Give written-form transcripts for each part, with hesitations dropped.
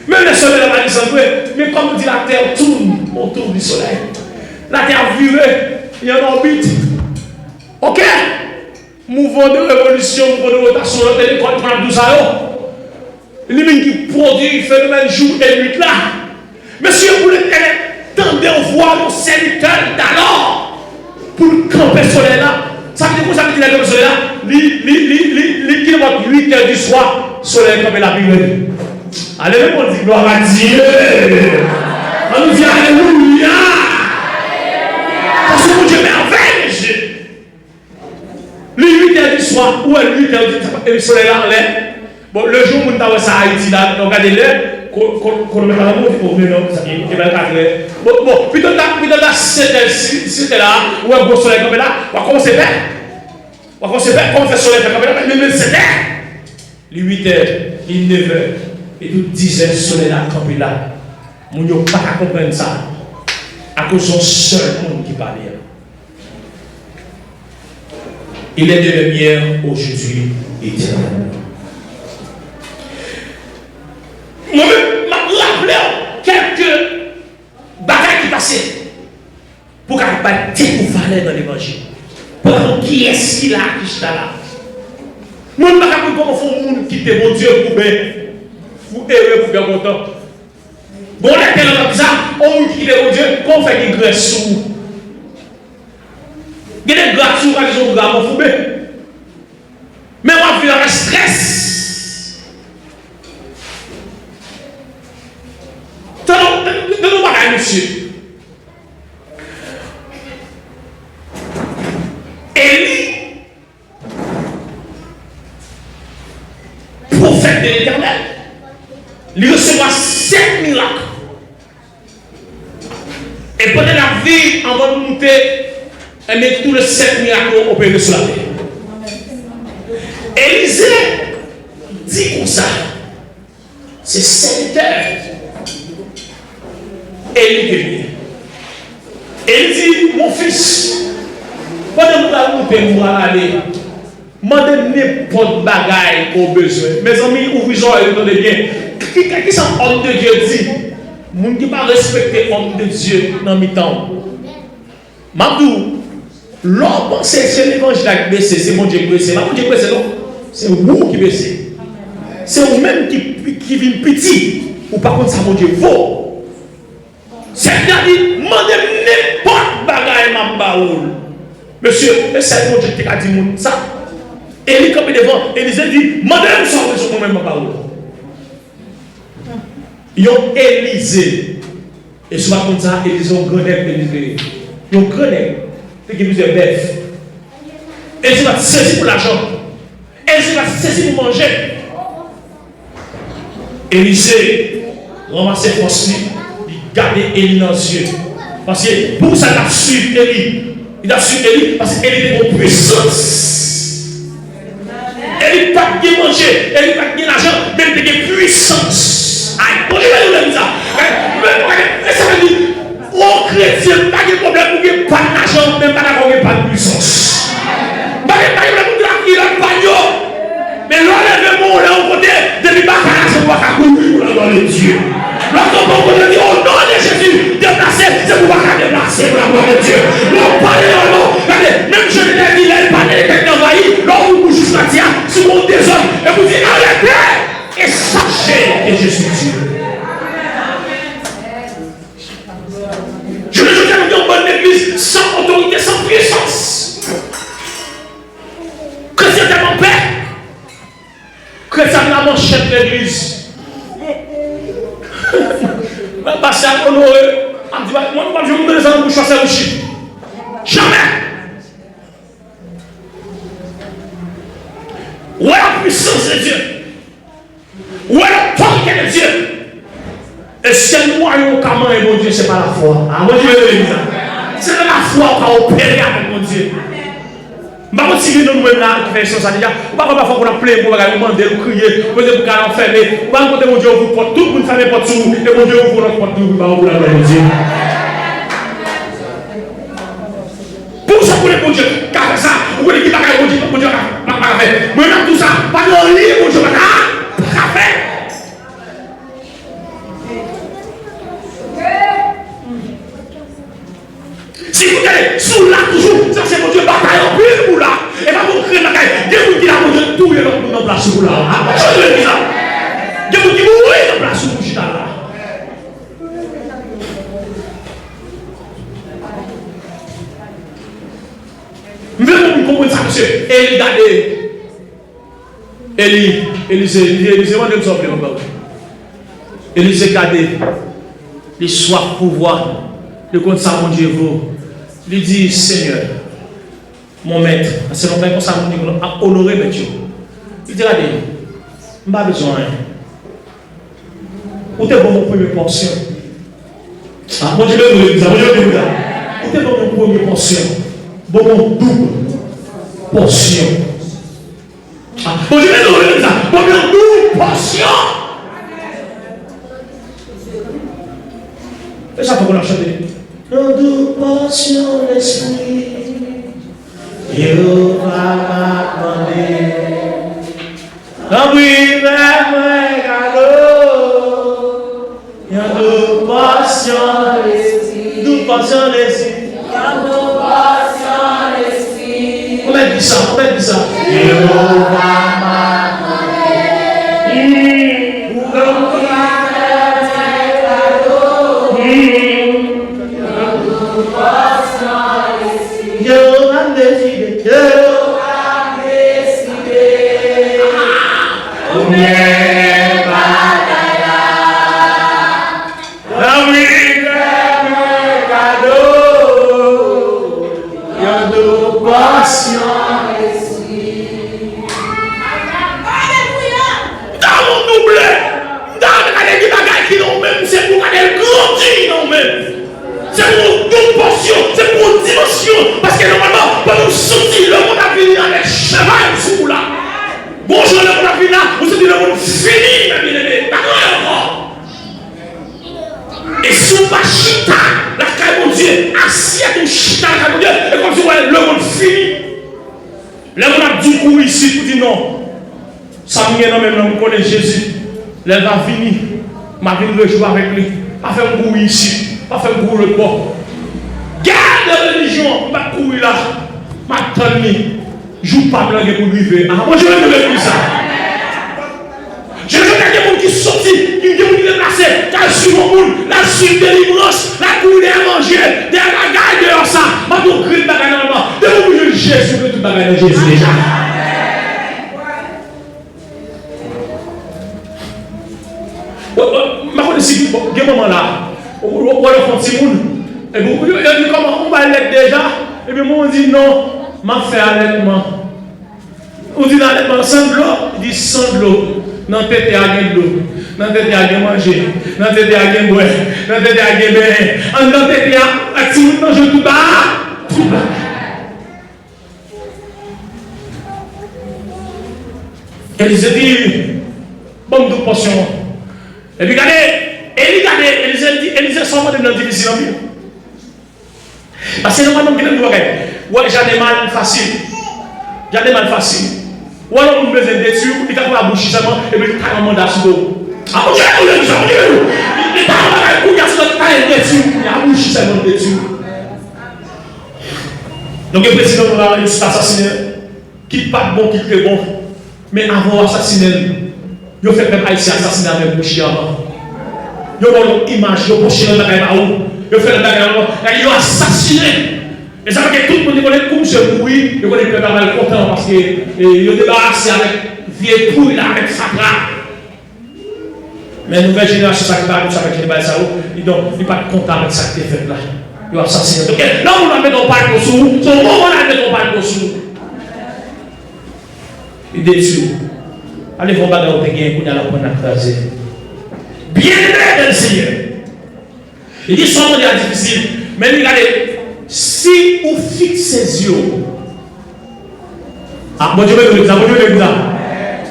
Même le soleil n'a pas descendu. Mais comme on dit, la terre tourne autour du soleil. La terre vire, il y a une orbite. Ok? Mouvement de révolution, mouvement de rotation, l'école prend tout ça. Lui-même qui produit phénomène jour et nuit là. Monsieur, vous le tendez au voir le serviteur d'alors pour camper le soleil là. Ça veut dire quoi? Ça veut dire que le soleil là, qui est 8 heures du soir, soleil comme la Bible. Allez, on dit gloire à Dieu. On nous dit alléluia. Parce que mon Dieu merveille. Les 8 heures du soir, ou à 8 heures du soir, le soleil là en l'air. Bon, le jour où on a ça à Haïti, là, regardez-le, qu'on met dans la mouche pour venir, ça y est, 4 heures. Bon, puis dans la 7 heures, si t'es là, ou un beau soleil comme là, on va commencer à faire. On va commencer à faire, comment faire soleil comme là, même 7 heures. Les 8 heures, les 9 heures, et tout 10 heures, soleil là, comme là. Mon Dieu, pas à comprendre ça. À cause d'un seul monde qui parle. Il est de lumière aujourd'hui éternellement. Moi-même, je me rappelle quelques bagages qui passaient pour qu'on ne pas découvrir dans l'évangile. Pour qu'on qui est-ce qui là, qui est là. Moi, je ne sais pas comment faire un monde qui quitte mon Dieu pour bien. Vous errez pour bien content. Bon, on est tellement comme ça, on qui quitte mon Dieu, qu'on fait des grâces sous. Il y a des grâces sous quand ils ont gravement fourbé. Mais on vit un stress. Tenons pas là, monsieur. Élie, prophète de l'Éternel, il recevra 7 miracles. Et pendant la vie, on va monter et mettre tous les 7 miracles opérés sur la terre. Élisée dit comme ça, c'est serviteur. Élie vient. Elle dit, mon fils, pendant que vous allez aller, demandez n'importe bagaille au besoin. Mes amis, ouvrez les oreilles, entendez bien. Qui sont homme de Dieu dit, mon qui pas respecter homme de Dieu dans mes temps. Mabdou, l'homme pense c'est l'évangile qui baisse, c'est mon Dieu qui baisse. Mon Dieu qui baisse, non? C'est vous qui baisse. C'est vous-même qui vit petit. Ou par contre, ça mon Dieu vaut. C'est-à-dire, demandez n'importe bagaille ma baoul. Monsieur, c'est mon Dieu qui a dit ça. Élie comme devant, Élisée dit, demandez-moi ça sur moi-même ma baoul. Ils ont Élisée. Et souvent comme ça, Élisée ont grenade. Ils ont grenade. C'est qu'ils vous bœuf. Élisée va saisir pour l'argent. Élisée va saisir pour manger. Élisée ramasse force. Gardez Élie dans les yeux. Parce que pour ça, il a suivi Élie. Il a suivi Élie parce qu'Élie était en puissance. Élie n'a pas de manger, Élie n'a pas de l'argent, mais il a de puissance. Aïe, on va nous dire ça. Mais ça veut dire, aux chrétiens, pas de problème pour qu'il n'y ait pas d'argent, même pas de puissance. Pas de problème pour qu'il n'y ait pas de mais l'enlève mon là au côté, depuis pas qu'à la pas courir dans les dieux. Lorsqu'on peut dire au nom de Jésus, déplacer, c'est pour pas déplacer pour la gloire de Dieu. Non, pas de nom. Même je l'ai dit, il parle de quelqu'un envahi, l'homme vous bouge jusqu'à dire, sur mon désordre, et vous dites arrêtez et sachez que je suis Dieu. Je ne veux pas dire une bonne église sans autorité, sans puissance. Chrétien tellement paix. Chrétien la manchette de l'église. Parce que moi, je me donne ça dans bouche à sa bouche. Jamais. Où est la puissance de Dieu? Où est l'autorité de Dieu? Et si moi, comment est mon Dieu, ce n'est pas la foi. Ah, mon Dieu, c'est la foi qui a opéré avec mon Dieu. Je ne sais pas si nous là qui fait ça déjà. Je ne sais pas qu'on a plein pour demander, pour crier, pour nous enfermer. Je ne sais pas mon Dieu vous porte tout le monde ferme porte sous et mon Dieu vous notre porte tout pour la gloire de Dieu. Pour ça pour mon Dieu, car ça, vous voulez qu'il pas mon Dieu, mon Dieu pas faire. Moi tout ça, pas de lire mon Dieu pas faire. Si vous regardez sous là toujours, ça c'est mon Dieu bataille en plus pour là. Et pas pour créer la caille. Des gens qui ont mangé tout le monde place pour là. Je veux dire ça. Des gens qui mourent dans place pour chita là. Je veux comprendre ça, monsieur. Et regardez. Élisée, moi je me souviens encore. Élisée, regardez. Les soif pour voir. Le compte ça, mon Dieu, vous. Il dit, Seigneur, mon maître, c'est longtemps que ça a honoré mes Dieu. Il dit, regardez, je n'ai pas besoin. Où est bon mon première portion? Mon Dieu, vous êtes où est bon mon première portion? Bon mon double portion. Mon Dieu, vous êtes ça. Bon mon double portion. Et ça, pour qu'on a chanté. Nos double portion l'esprit. Jéhovah m'a demandé. Oui, mais cadeau. Y'a double portion l'esprit. Double portion l'esprit. Y'a double portion l'esprit. On a dit ça. Jéhovah m'a demandé. C'est pour une dimension. Parce que normalement, pour nous sortir, le monde a fini avec cheval sous là. Bonjour, le monde a fini là. Vous savez, le monde fini, mes bien-aimés. D'accord. Et sous ma chita, la caille mon Dieu, assis à ton chita, la caille mon Dieu, et comme si le monde fini. Le monde a du coup ici pour dire non. Ça me vient même, on connaît Jésus. Le va finir. Ma vie le jour avec lui. Pas faire un coup ici. Pas faire un coup le bord. Garde la religion, ma couille là, ma tonne, joue pas blanc pour vivre. Ah, moi je vais me dire ça. Je veux que des gens qui sortent, qui sont déplacés, qui suivent le monde, la suite de délivrance, la couille à manger, des bagages dehors ça. Ma pour créer le bagage normalement. De vous Jésus, que tout bagage de Jésus déjà. Ma connaissance, il y a un moment là, on va faire un petit monde. Et beaucoup de gens disent comment on va l'être déjà. Et puis moi on dit non, m'a fait allaitement. On dit l'allaitement sans de l'eau, il dit sans de l'eau. Dans tête il y a de l'eau. Dans tête il y a manger. Dans tête il y a boire. Dans tête il y a bain. Dans tête il y a activité dans je tout bas. Tout bas. Élisée dit bonne double portion. Et puis regardez, Élisée sort de notre difficile en vie. Parce que normalement, j'ai des mal facile. J'ai des mal facile. Ou alors, on a besoin de détruire, il y a la bouche seulement, et puis il y a un mandat sur l'eau. Ah, on dit, il y a la bouche seulement détruire. Donc, le président il s'est assassiné. Qui n'est pas bon, qui est bon. Mais avant d'assassiner, il a fait même Haïtien assassiner avec bouche avant. Il a une image, il a bouché dans la caille. Il fait le bagage, il a assassiné. Et ça fait que tout le monde connaît comme ce bruit, il connaît pas mal content parce qu'il est débarrassé avec vieille pouille là, avec sa grappe. Mais la nouvelle génération, ça qui va avec les balles, il n'est pas content avec ça qui est fait là. Il a assassiné. Donc là, on va mettre en parle pour sous, c'est au moment où on va mettre en parle pour sous. Il détruit. Allez voir bagage au Péguin pour aller prendre la crasée. Bien aimé, le Seigneur. Il dit son monde est difficile. Mais regardez, si vous fixez les yeux. Ah, moi je vais vous dire,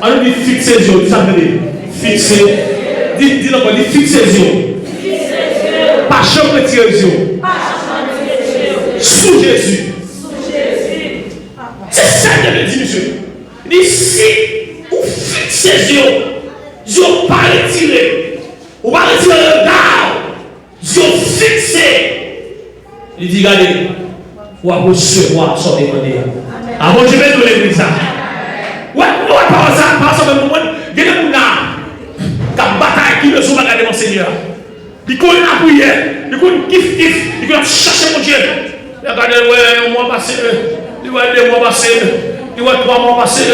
on dit fixer les yeux, ça veut dire fixer. Dis donc, on dit fixer les yeux. Pas jamais retirer les yeux. Sous Jésus. C'est ça qu'il dit, monsieur. Il dit si vous fixez les yeux, vous ne pas retirer. Vous ne pas retirer Il dit, regardez, vous allez recevoir son demandé. Ah bon, je vais donner l'église. Ouais, par ça, même moment, il y a des gens qui ont bataille, qui ne sont pas regardés mon Seigneur. Ils connaissent la prière, ils connaissent kiff, ils connaissent chercher mon Dieu. Regardez, ouais, un mois passé, il y a 2 mois passés, il y a 3 mois passés,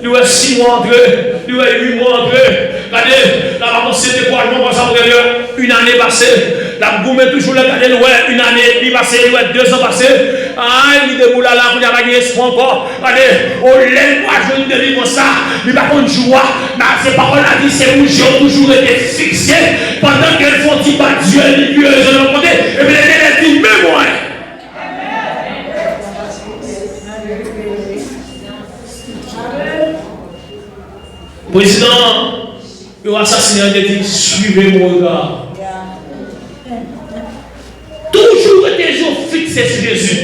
il y a 6 mois entrés, il y a 8 mois entrés. Regardez, la maman s'est découragement pour ça, une année passée. La gourmet toujours le garder, ouais, une année et demie passée, ouais, 2 ans passés. Ah, il déboule là, il n'y a pas d'espoir encore. Regardez, au lait, moi, je ne dis comme ça, il n'y a pas de joie. Mais ces paroles là dit, c'est où j'ai toujours été fixé pendant qu'elles font dire par Dieu, les lieux, je l'ai côté, et puis les dit, mais moi. Président, il a assassiné un dit, suivez mon regard. Toujours été fixé sur Jésus.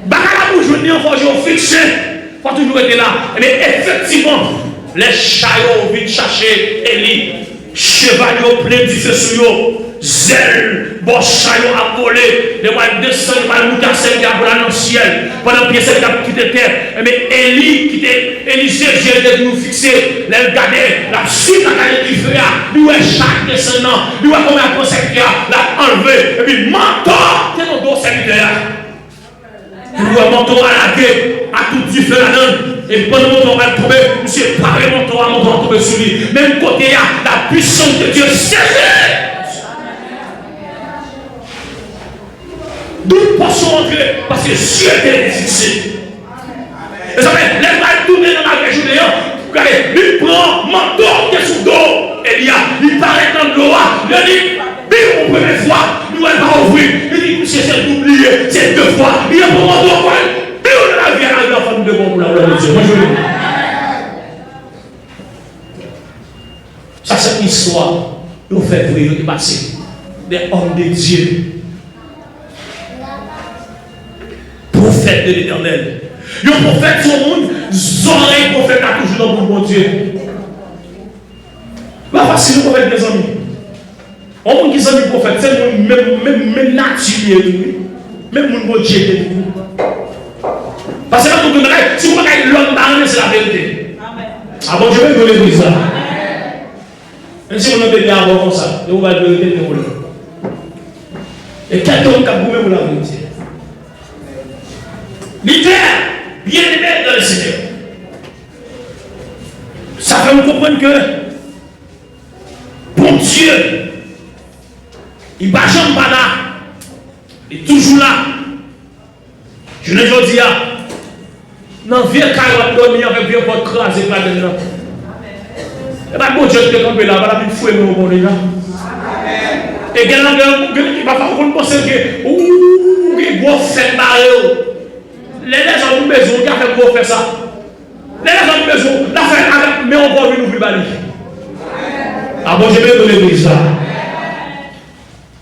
Bakala pour jouer encore jour fixé. Faut toujours être là. Mais effectivement, les chariots viennent chercher Élie. Chevalier plein de feu sur eux. Zèle, bon chariot a volé. Les mois descendent, les mois casser qui a volé dans le ciel. Pendant que Pierre a quitté terre. Mais Élie, qui était Élisée, j'ai nous fixer. Les regarder, la suite à la qui fait. Lui, chaque descendant, lui, combien de conséquences, l'a enlevé. Et puis, mentor, c'est notre dos serviteur. Lui, mentor à la gueule, à tout différent là-dedans. Et pendant mon temps va tomber, monsieur, paré mon temps va tomber sur lui. Même côté, il y a la puissance de Dieu saisie. D'où nous pouvons entrer parce que Dieu était fixé. Et ça fait, les balles tourner dans la région de regardez, il prend mentor qui est sous dos. Il paraît dans le droit. Il dit, bim, une première fois, nous allons pas ouvrir. Il dit, monsieur, c'est oublié, c'est 2 fois. Il a pour mentor, bim, on a vu à la famille de bon pour la gloire de Dieu. Ça, c'est une histoire. Nous faisons vrai, nous passé. Des hommes de Dieu. Prophète de l'Éternel. Le prophète sur le monde, oreilles prophète a toujours dans le bon Dieu. Pas facile le prophète des amis. On monde qui s'aime prophète, c'est même nature, même mon bon Dieu. Parce que si vous avez l'homme barré, c'est la vérité. Ah bon, je vais vous le dire ça. Même si on a des arbres comme ça, vous allez le vérité de vous. Et quelqu'un qui a boumé pour la vérité. L'hiver, bien aimé dans le Seigneur. Ça fait nous comprendre que bon Dieu, il ne va jamais pas là. Il est toujours là. Je ne veux dire, non, viens quand on dormir avec bien votre crase et pas de là. Et bien, bon Dieu, tu es tombé là, voilà, il faut aimer au bon là. Et il va pas penser que, ouh, il va faire marrer. Les gens ont besoin, qui a fait pour faire ça? Les gens ont besoin, la faire avec, mais on va nous plus. Ah bon, je vais donner l'église là.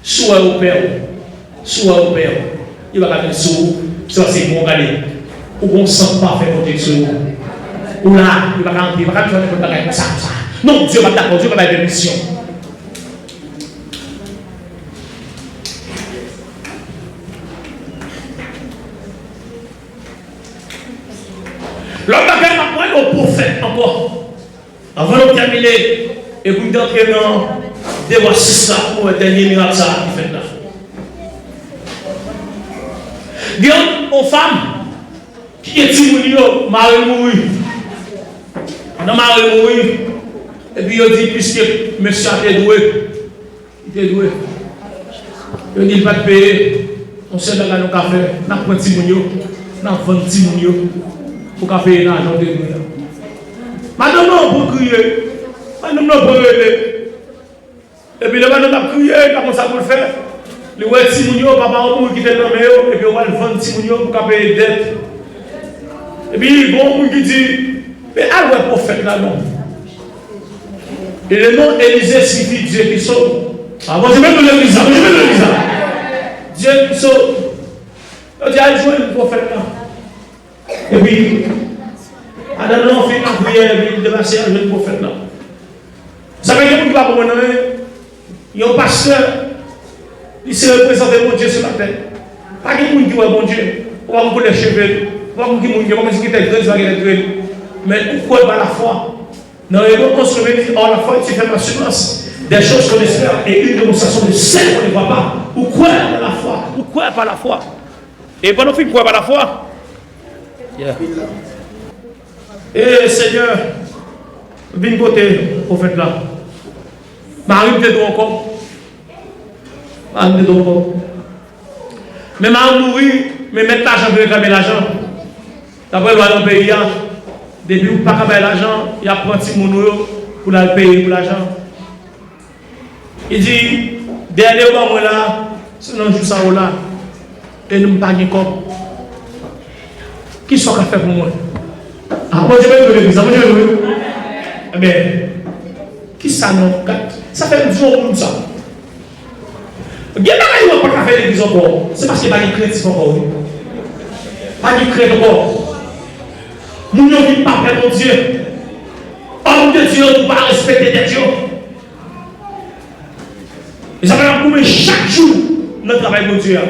Soit au père, il va regarder sous, ça c'est bon, regardez. Ou on sent pas faire protection. Ou là, il va rentrer, il va faire comme ça. Non, Dieu va d'accord, Dieu va faire des missions. L'homme va faire un point au prophète encore. Avant de terminer, et vous d'entrer dans des voix 6 là pour le dernier miracle ça qui fait là. Il y a une femme qui est Timounio, Marie mourir. Dans Marie mourir, et puis il dit, puisque monsieur a été doué, il était doué. Il dit, il va te payer. On sait dans le café, on a pris Timounio, on a vendu Timounio. Pour qu'on paye l'argent de nous. Madame, non, pour crier. Madame, non, pour aider. Et puis, le madame a crié, comment ça pour le faire? Le ouais, Timounio, papa, on qui était nommé, et puis on va le vendre Timounio pour qu'on paye les dettes. Et puis, bon, on qui dit, mais à ouais, prophète là, non. Et le nom Élisée signifie Dieu qui sauve. Ah bon, je vais donner l'église, Dieu qui sauve. On dit, allez jouer le prophète là. Et puis, Adam on fait une prière et puis il devait un jeune prophète là. Ça veut dire qu'il va pour moi, il y a un pasteur, il s'est représenté pour Dieu sur la terre. Pas de monde qui voit bon Dieu. On va vous les cheveux. On va vous dire qui était grave, mais pourquoi pas la foi? Dans les mots construits, or la foi, tu fais l'assurance des choses qu'on espère et une démonstration de celles qu'on ne voit pas. Pourquoi pas la foi? Pourquoi pas la foi? Et pendant qu'on ne croit pas la foi, et Seigneur, viens côté prophète là. Marie de encore. Marie de encore. Mais Marie mourir, mais mettre l'argent pour réclamer l'argent. D'après le dans le pays, depuis que vous n'avez pas l'argent, il y a pris petit monde pour la payer pour l'argent. Il dit, dernier moment là, c'est un jour ça là, et nous ne pas de corps. Qui sont qu'à faire pour moi? Ah, moi je vais l'église, moi je vais. Eh bien, qui ça non? Ça fait un jour comme ça. Il y a des gens qui n'ont pas fait l'église encore. C'est parce qu'il n'y a pas de crédit encore. Pas de crédit encore. Nous ne vivons pas faire mon Dieu. Homme de Dieu, nous ne pas respecter des dieux. Et ça va nous chaque jour notre travail mon Dieu.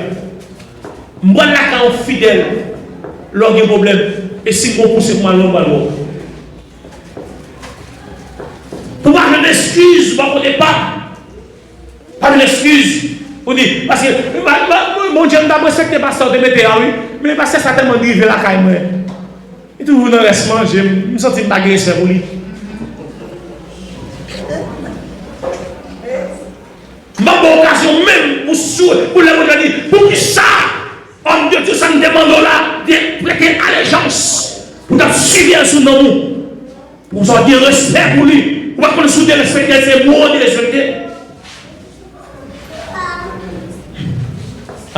Moi, là, quand on est fidèle, lors des problèmes, et si on pousse moi, l'homme, alors. Pour avoir une excuse, on ne pas de l'excuse. Vous dites, parce que mon Dieu, je ne respecte pas pasteur de mettre oui, mais parce que ça tellement arrivé la caille. Et tout le monde reste manger, je me sens une baguette pour lui. Ma bonne occasion même pour les gens dire, pour qui ça, homme de Dieu, ça me demande là de prêter allégeance, pour nous suivre sous nous, pour nous dire respect pour lui, pour qu'on nous respecter ses mots de respecter.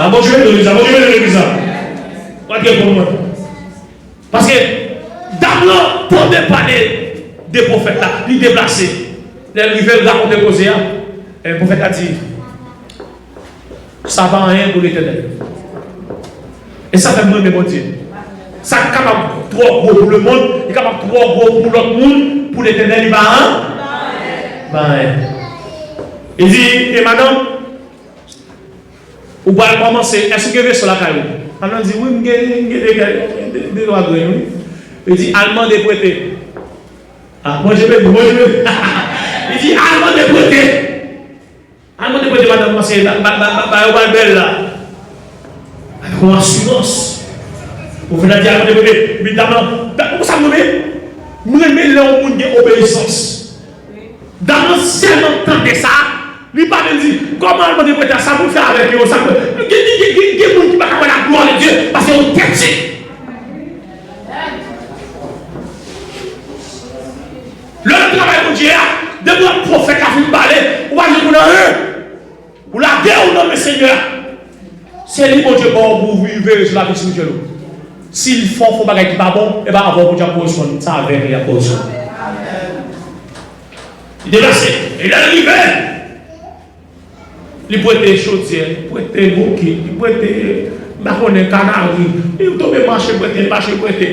Ah bon, je vais le dire, pour moi. Parce que d'abord, pour ne parler des prophètes là, ils déplacés. Les veulent raconter causer, le prophète a dit, ça ne va rien pour l'éternel. Et ça fait moins de bon Dieu. Ça est capable trop gros pour le monde, il est capable trop gros pour l'autre monde, pour l'éternel, il va rien. Il dit, et madame, vous pouvez commencer, est-ce que vous avez sur la caillou? Alors il dit, oui, des droits de oui. Il dit, allemand de prêter. Ah, moi je vais. Il dit, allemand de prêter. Allemand de prêter, madame, c'est la belle là. Avec assurance. Vous venez dire, allemand de prêter. Évidemment, pourquoi ça me met? Nous aimons le monde d'obéissance. Dans l'ancien temps de ça, il parle de dire, comment allemand de prêter ça pour faire avec eux? Ça peut. Il y a des gens qui ne peuvent pas la gloire de Dieu parce qu'ils ont têté. Le travail de Dieu, de le prophète a fait parler, ou va dire ou la guerre ou non, le Seigneur. C'est lui, mon Dieu, pour vivre sur la vie spirituelle. S'ils font des choses qui ne sont pas bon, et bien avant, mon Dieu, position, ça avait rien position. Il est déplacé, il est arrivé. Il peut être chaudière, il peut être bouquet, il peut être canari, il peut être marché, il peut être